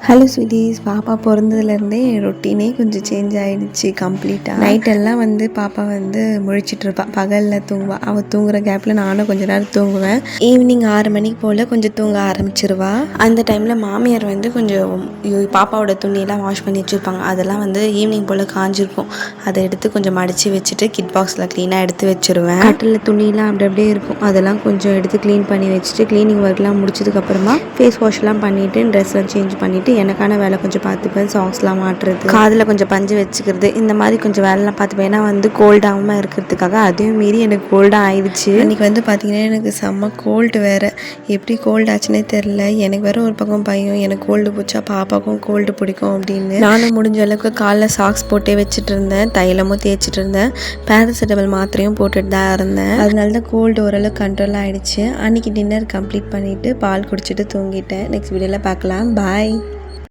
Hello sweeties, பாப்பா பிறந்ததுலேருந்தே என் ரொட்டீனே கொஞ்சம் change ஆகிடுச்சு கம்ப்ளீட்டாக. நைட்டெல்லாம் பாப்பா முழிச்சிட்டு இருப்பாள். பகலில் தூங்குவாள். அவள் தூங்குற கேப்பில் நானும் கொஞ்சம் நேரம் தூங்குவேன். ஈவினிங் 6 மணிக்கு போல் கொஞ்சம் தூங்க ஆரம்பிச்சிருவா. அந்த டைமில் மாமியார் கொஞ்சம் பாப்பாவோட துணியெல்லாம் வாஷ் பண்ணி வச்சுருப்பாங்க. அதெல்லாம் ஈவினிங் போல் காஞ்சிருக்கும். அதை எடுத்து கொஞ்சம் மடித்து வச்சுட்டு கிட் பாக்ஸில் க்ளீனாக எடுத்து வச்சுருவேன். கட்டில் துணியெல்லாம் அப்படியே இருக்கும். அதெல்லாம் கொஞ்சம் எடுத்து க்ளீன் பண்ணி வச்சுட்டு க்ளீனிங் ஒர்க்லாம் முடிச்சதுக்கப்புறமா ஃபேஸ் வாஷ்லாம் பண்ணிவிட்டு ட்ரெஸ்லாம் சேஞ்ச் பண்ணிவிட்டு எனக்கான வேலை கொஞ்சம் பார்த்துப்பேன். சாங்ஸ்லாம் மாட்டுறது, காதில் கொஞ்சம் பஞ்சு வச்சுக்கிறது, இந்த மாதிரி கொஞ்சம் வேலைலாம் பார்த்துப்பேன். ஏன்னா கோல்டாகாமல் இருக்கிறதுக்காக. அதையும் மீறி எனக்கு கோல்டாக ஆயிடுச்சு. அன்றைக்கி பார்த்தீங்கன்னா எனக்கு செம்ம கோல்டு வேறு. எப்படி கோல்டு ஆச்சுன்னே தெரில. எனக்கு வேறு ஒரு பக்கம் பையன், எனக்கு கோல்டு போச்சா பாப்பாவுக்கும் கோல்டு பிடிக்கும் அப்படின்னு. நானும் முடிஞ்ச அளவுக்கு காலைல சாக்ஸ் போட்டே வச்சுட்டு இருந்தேன். தைலமும் தேய்ச்சிட்டு இருந்தேன். பேராசிட்டமல் மாத்திரையும் போட்டுட்டு தான் இருந்தேன். அதனால தான் கோல்டு ஓரளவுக்கு கண்ட்ரோல் ஆகிடுச்சு. அன்றைக்கி டின்னர் கம்ப்ளீட் பண்ணிவிட்டு பால் குடிச்சிட்டு தூங்கிட்டேன். நெக்ஸ்ட் வீடியோவில் பார்க்கலாம். பாய்.